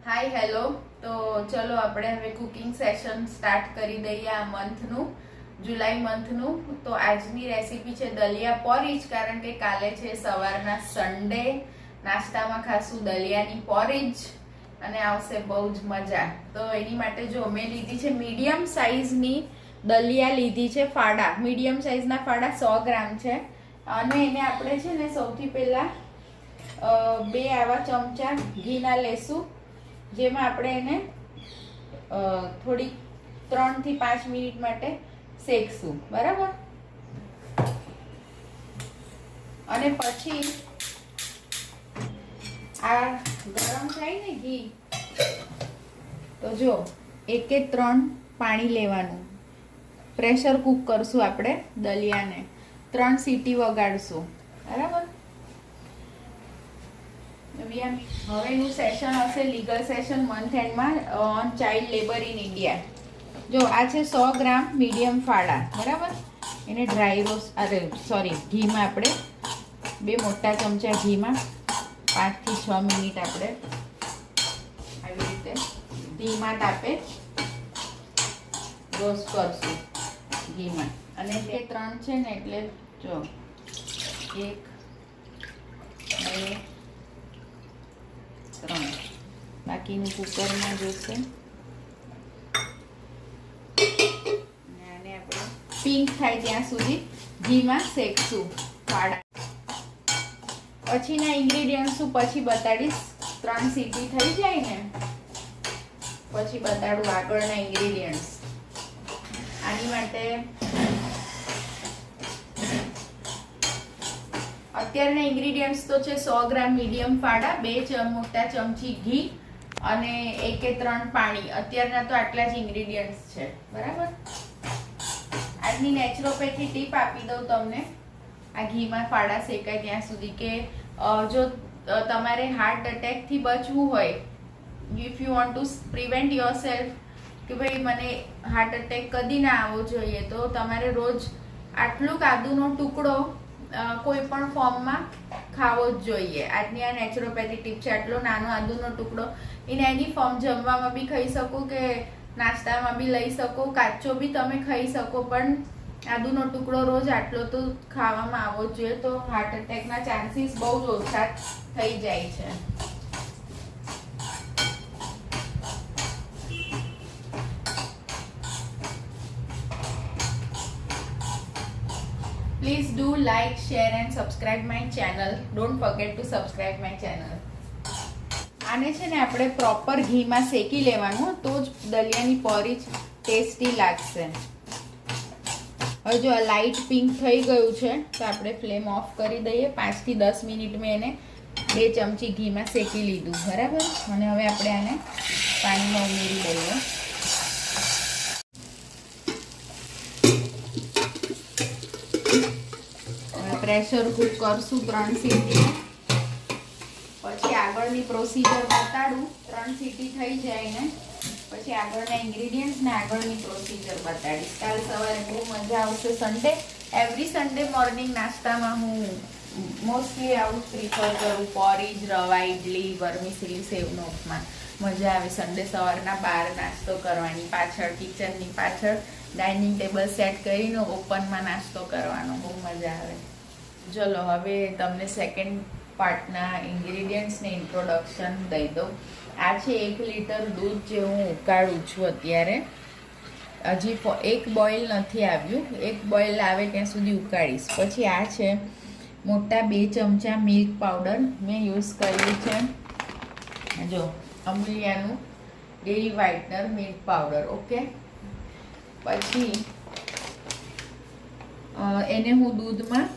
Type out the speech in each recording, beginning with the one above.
Hi hello. તો ચલો આપણે હવે કુકિંગ સેશન સ્ટાર્ટ કરી દઈએ આ મંથનું, જુલાઈ મંથનું. તો આજની રેસીપી છે દલિયા પોરીજ, કારણ કે કાલે છે સવારના સન્ડે. નાસ્તામાં ખાશું દલિયાની પોરીજ અને આવશે બહુ જ મજા. તો એની માટે જો મેં લીધી છે મીડિયમ સાઇઝની દલિયા લીધી છે, ફાડા મીડિયમ સાઇઝના ફાડા 100 ગ્રામ છે. અને એને આપણે છે ને સૌથી પહેલા 2 આવા ચમચા ઘીના લેશું, જેમાં આપણે એને થોડી 3 થી 5 મિનિટ માટે શેકશું, બરાબર. અને પછી આ ગરમ થાય ને ઘી, તો જો 1 કે 3 પાણી લેવાનું. પ્રેશર કુક કરશું આપણે દલિયાને, 3 સીટી વગાડશું, બરાબર. હવેનું સેશન હશે લીગલ સેશન મંથ એન્ડમાં on child labour in India. જો આ છે 100 ગ્રામ મીડિયમ ફાડા, બરાબર. એને ડ્રાય રોસ્ટ ઘીમાં આપણે 2 મોટા ચમચા ઘીમાં 5 થી 6 મિનિટ આપણે આવી રીતે ધીમા તાપે રોસ્ટ કરશું ઘીમાં. અને જે 3 છે ને, એટલે જો 1 2 3, બાકીનું કુકરમાં જોશે. આને આપણે પિંક થાય ત્યાં સુધી ઘીમાં શેકશું ફાડા. પછીના ઇન્ગ્રેડિયન્ટ્સ પછી બતાડીશ. 3 સીટી થઈ જાય ને પછી બતાડું આગળના ઇન્ગ્રેડિયન્ટ્સ. આની માટે અત્યારના ઇન્ગ્રેડિયન્ટ્સ તો છે 100 ગ્રામ મીડિયમ ફાડા, 2 મોટા ચમચી ઘી અને 1 કે 3 પાણી. અત્યારના તો આટલા જ ઇન્ગ્રેડિયન્ટ્સ છે, બરાબર. આજની નેચરોપેથી ટીપ આપી દઉં તમને આ ઘીમાં ફાડા શેકાય ત્યાં સુધી, કે જો તમારે હાર્ટ એટેકથી બચવું હોય, if you want to prevent your self, કે ભાઈ મને હાર્ટ એટેક કદી ના આવવો જોઈએ, તો તમારે રોજ આટલું કાદુનો ટુકડો કોઈ પણ ફોર્મમાં ખાવો જ જોઈએ. આજની આ નેચરોપેથી ટીપ છે. આટલો નાનો આદુનો ટુકડો ઇન એની ફોર્મ, જમવામાં બી ખાઈ શકો કે નાસ્તામાં બી લઈ શકો, કાચો બી તમે ખાઈ શકો, પણ આદુનો ટુકડો રોજ આટલો તો ખાવામાં આવવો જ જોઈએ. તો હાર્ટ એટેકના ચાન્સીસ બહુ જ ઓછા થઈ જાય છે. Please do like, share and subscribe my channel. Don't forget to subscribe my channel. આને છે ને આપણે પ્રોપર ઘીમાં શેકી લેવાનું, તો જ દલિયાની પોરીજ ટેસ્ટી લાગશે. હવે જો આ લાઇટ પિંક થઈ ગયું છે, તો આપણે ફ્લેમ ઓફ કરી દઈએ. 5 થી 10 મિનિટ મેં એને 2 ચમચી ઘીમાં શેકી લીધું, બરાબર. અને હવે આપણે આને પાણીમાં ઉમેરી દઈએ. પ્રેશર કુક કરશું 3 સીટી. પછી આગળની પ્રોસીજર બતાડું. 3 સીટી થઈ જાય ને પછી આગળના ઇન્ગ્રેડિયન્ટ્સ ને આગળની પ્રોસીજર બતાડીશ. કાલ સવારે બહુ મજા આવશે. સન્ડે, એવરી સન્ડે મોર્નિંગ નાસ્તામાં હું મોસ્ટલી આવું પ્રિફર કરું, પોરીજ, રવા ઇડલી, વર્મિસેલી, સેવનો ઉપમા. મજા આવે સન્ડે સવારના બહાર નાસ્તો કરવાની, પાછળ કિચનની પાછળ ડાઇનિંગ ટેબલ સેટ કરીને ઓપનમાં નાસ્તો કરવાનો, બહુ મજા આવે. ચલો હવે તમને સેકન્ડ પાર્ટના ઇન્ગ્રેડિયન્ટ્સને ઇન્ટ્રોડક્શન દઈ દઉં. આ છે 1 લીટર દૂધ જે હું ઉકાળું છું અત્યારે. હજી 1 બોઇલ નથી આવ્યું, 1 બોઇલ આવે ત્યાં સુધી ઉકાળીશ. પછી આ છે મોટા 2 ચમચા મિલ્ક પાવડર મેં યુઝ કર્યું છે. જો અમૂલ્યાનું dairy whitener milk powder, okay. પછી એને હું દૂધમાં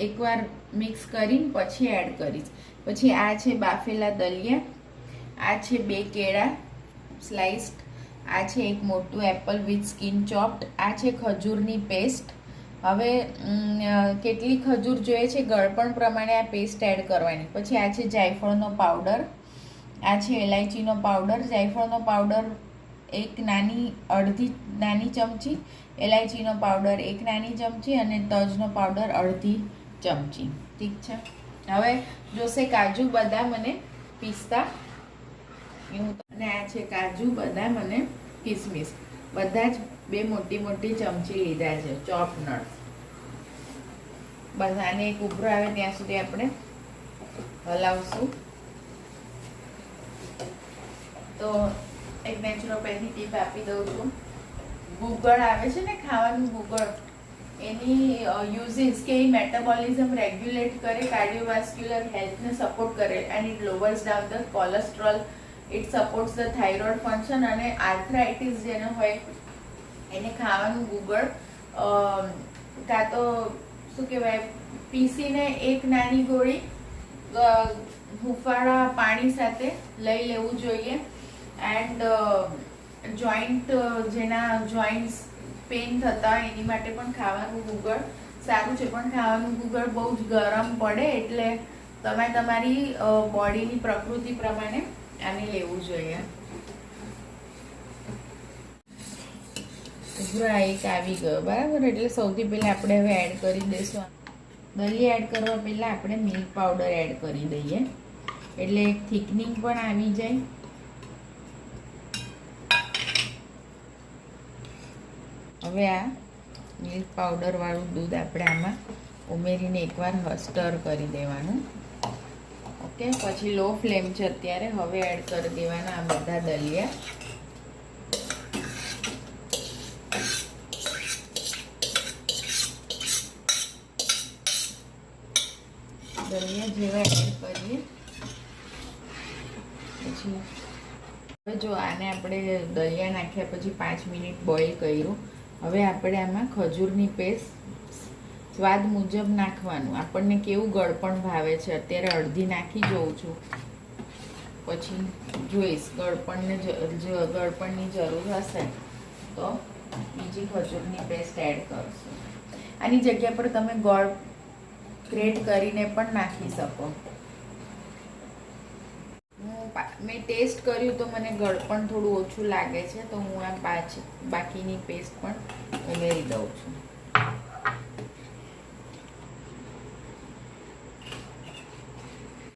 એકવાર મિક્સ કરીને પછી એડ કરીશ. પછી આ છે બાફેલા દલિયા, આ છે 2 કેળા સ્લાઇસ્ડ, આ છે 1 મોટું એપલ વિથ સ્કિન ચોપ્ડ, આ છે ખજૂરની પેસ્ટ. હવે કેટલી ખજૂર જોઈએ છે ગળપણ પ્રમાણે આ પેસ્ટ એડ કરવાની. પછી આ છે જાયફળનો પાવડર, આ છે એલાયચીનો પાવડર. જાયફળનો પાવડર 1 અડધી નાની ચમચી, એલાયચીનો પાવડર 1 નાની ચમચી અને તજનો પાવડર અડધી ચમચી. ઠીક છે. હવે જોશે કાજુ, બદામ અને પિસ્તા અને આ છે કાજુ, બદામ અને કિસમિસ. બધા જ 2 મોટી મોટી ચમચી લીધા છે ચોપ નટ્સ. બસ આને એક ઉભરો આવે ત્યાં સુધી આપણે હલાવશું. તો એક નેચરોપેથી ટીપ આપી દઉં છું. ગુગળ આવે છે ને ખાવાનું ગુગળ, એની યુઝિસ કે એ મેટાબોલિઝમ રેગ્યુલેટ કરે, કાર્ડિયોવાસ્ક્યુલર હેલ્થને સપોર્ટ કરે and it lowers down the cholesterol, it supports the thyroid function. અને આર્થરાઇટિસ જેને હોય એને ખાવાનું ગુગળ કાં તો શું કહેવાય પીસીને એક નાની ગોળી હુંફાળા પાણી સાથે લઈ લેવું જોઈએ. એન્ડ જોઈન્ટ જેના જોઈન્ટ્સ પેન થતા હોય એની માટે પણ ખાવાનું ગુગળ સારું છે. પણ ખાવાનું ગુગળ બહુ જ ગરમ પડે એટલે તમે તમારી બોડીની પ્રકૃતિ પ્રમાણે આને લેવું જોઈએ. એક આવી ગયો બરાબર. એટલે સૌથી પહેલા આપણે હવે એડ કરી દઈશું દલિયા. એડ કરવા પહેલા આપણે મિલ્ક પાવડર એડ કરી દઈએ એટલે એક થિકનિંગ પણ આવી જાય. હવે આ મિલ્ક પાવડર વાળું દૂધ આપણે આમાં ઉમેરીને એકવાર સ્ટર કરી દેવાનું. ઓકે, પછી લો ફ્લેમ છે અત્યારે. હવે એડ કરી દેવાના આ બધા દલિયા. દલિયા જેવા એડ કરીએ પછી હવે જો આને આપણે દલિયા નાખ્યા પછી 5 મિનિટ બોઇલ કર્યું. હવે આપણે આમાં ખજૂરની પેસ્ટ સ્વાદ મુજબ નાખવાનું. આપણને કેવું ગળપણ ભાવે છે અત્યારે અડધી નાખી જોઉં છું, પછી જોઈશ ગળપણની જરૂર હશે તો બીજી ખજૂરની પેસ્ટ એડ કરશું. આની જગ્યા પર તમે ગોળ ગ્રેટ કરીને પણ નાખી શકો. મેં ટેસ્ટ કર્યું તો મને ગળપણ થોડું ઓછું લાગે છે તો હું આ બાકીની પેસ્ટ પણ ઉમેરી દઉં છું.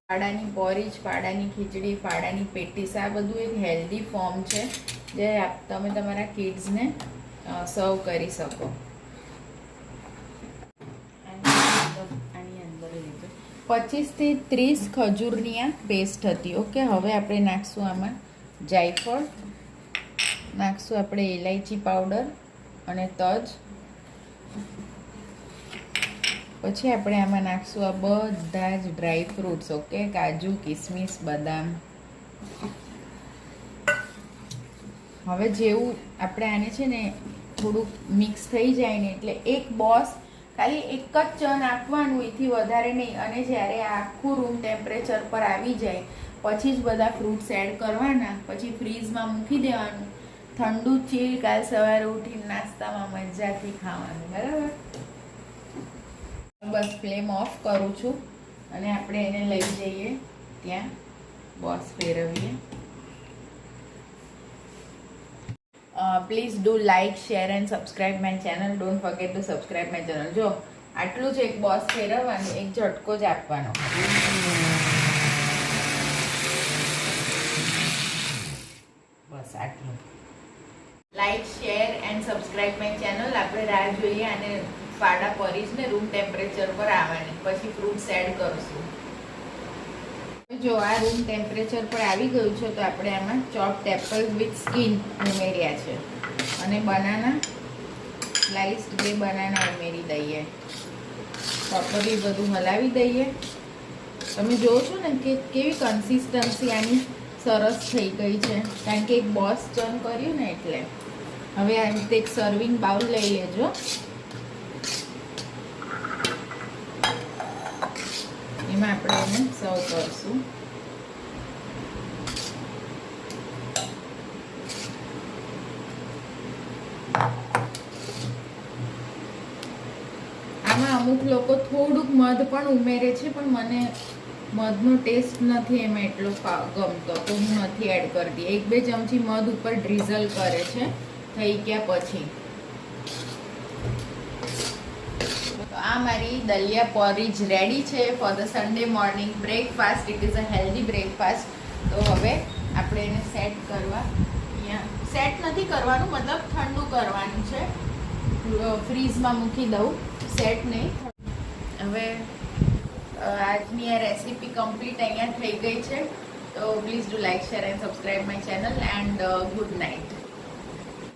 ફાડાની પોરીજ, ફાડાની ખીચડી, ફાડાની પેટીસ, આ બધું એક હેલ્ધી ફોર્મ છે જે તમે તમારા કિડ્સને સર્વ કરી શકો. 25 થી 30 ખજૂરની આ પેસ્ટ હતી. ઓકે, હવે આપણે નાખશું આમાં જાયફળ, નાખશું આપણે ઇલાયચી પાવડર અને તજ. પછી આપણે આમાં નાખશું આ બધા જ ડ્રાય ફ્રૂટ્સ. ઓકે, કાજુ, કિસમિસ, બદામ. હવે જેવું આપણે આને છે ને થોડુંક મિક્સ થઈ જાય ને એટલે એક બોસ ખાલી એક જ ચન આપવાનું, એથી વધારે નહીં. અને જ્યારે આખું રૂમ ટેમ્પરેચર પર આવી જાય પછી જ બધા ફ્રૂટ્સ એડ કરવાના. પછી ફ્રીઝમાં મૂકી દેવાનું ઠંડુ ચીલ. કાલ સવારે ઉઠીને નાસ્તામાં મજાથી ખાવાનું. બરાબર. બસ ફ્લેમ ઓફ કરું છું અને આપણે એને લઈ જઈએ ત્યાં બોસ ફેરવીએ. Please do like, share and subscribe my channel. Don't forget two subscribe my channel. જો આટલું જ એક બોસ ફેરવવાનું, એક ઝટકો જ આપવાનો. બસ આટલું. Like, share and subscribe my channel. આપણે રાહ જોઈએ અને ફાડા પરીશને રૂમ ટેમ્પરેચર પર આવવાની, પછી ફ્રૂટ્સ એડ કરશું. જો આ રૂમ ટેમ્પરેચર પર આવી ગયું છે તો આપણે આમાં ચોપ્ડ એપલ વિથ સ્કિન ઉમેર્યા છે અને બનાના સ્લાઇસ્ડ 2 બનાના ઉમેરી દઈએ. પ્રોપરલી બધું હલાવી દઈએ. તમે જોવો છો ને કે કેવી કન્સિસ્ટન્સી આની સરસ થઈ ગઈ છે, કારણ કે એક બોસ ચન કર્યું ને એટલે. હવે આ રીતે એક સર્વિંગ બાઉલ લઈ લેજો. એમાં આપણે એને સર્વ કરશું. આમાં અમુક લોકો થોડુંક મધ પણ ઉમેરે છે, પણ મને મધનો ટેસ્ટ નથી એમાં એટલો ગમતો તો હું નથી એડ કરતી. 1-2 ચમચી મધ ઉપર ડ્રીઝલ કરે છે થઈ ગયા પછી. આ મારી દલિયા પોરીજ રેડી છે for the Sunday morning breakfast. It is a healthy breakfast. તો હવે આપણે એને સેટ કરવા, અહીંયા સેટ નથી કરવાનું, મતલબ ઠંડુ કરવાનું છે. ફ્રીઝમાં મૂકી દઉં, સેટ નહીં. હવે આજની આ રેસીપી કમ્પ્લીટ અહીંયા થઈ ગઈ છે. તો please do like, share and subscribe my channel and good night.